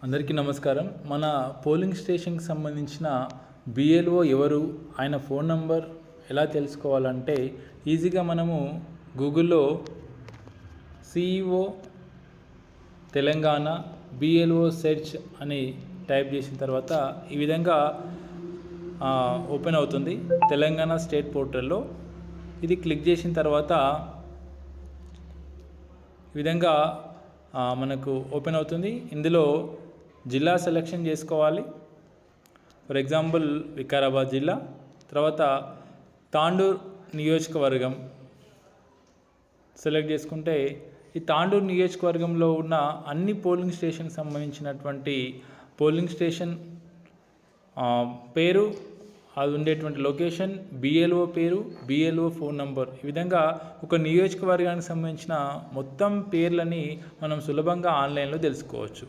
అందరికీ నమస్కారం. మన పోలింగ్ స్టేషన్కి సంబంధించిన బిఎల్ఓ ఎవరు, ఆయన ఫోన్ నంబర్ ఎలా తెలుసుకోవాలంటే ఈజీగా మనము గూగుల్లో సిఇఓ తెలంగాణ బిఎల్ఓ సెర్చ్ అని టైప్ చేసిన తర్వాత ఈ విధంగా ఓపెన్ అవుతుంది తెలంగాణ స్టేట్ పోర్టల్లో. ఇది క్లిక్ చేసిన తర్వాత ఈ విధంగా మనకు ఓపెన్ అవుతుంది. ఇందులో జిల్లా సెలెక్షన్ చేసుకోవాలి. ఫర్ ఎగ్జాంపుల్ వికారాబాద్ జిల్లా, తర్వాత తాండూర్ నియోజకవర్గం సెలెక్ట్ చేసుకుంటే ఈ తాండూర్ నియోజకవర్గంలో ఉన్న అన్ని పోలింగ్ స్టేషన్కి సంబంధించినటువంటి పోలింగ్ స్టేషన్ పేరు, అది ఉండేటువంటి లొకేషన్, బిఎల్ఓ పేరు, బిఎల్ఓ ఫోన్ నంబర్, ఈ విధంగా ఒక నియోజకవర్గానికి సంబంధించిన మొత్తం పేర్లని మనం సులభంగా ఆన్లైన్లో తెలుసుకోవచ్చు.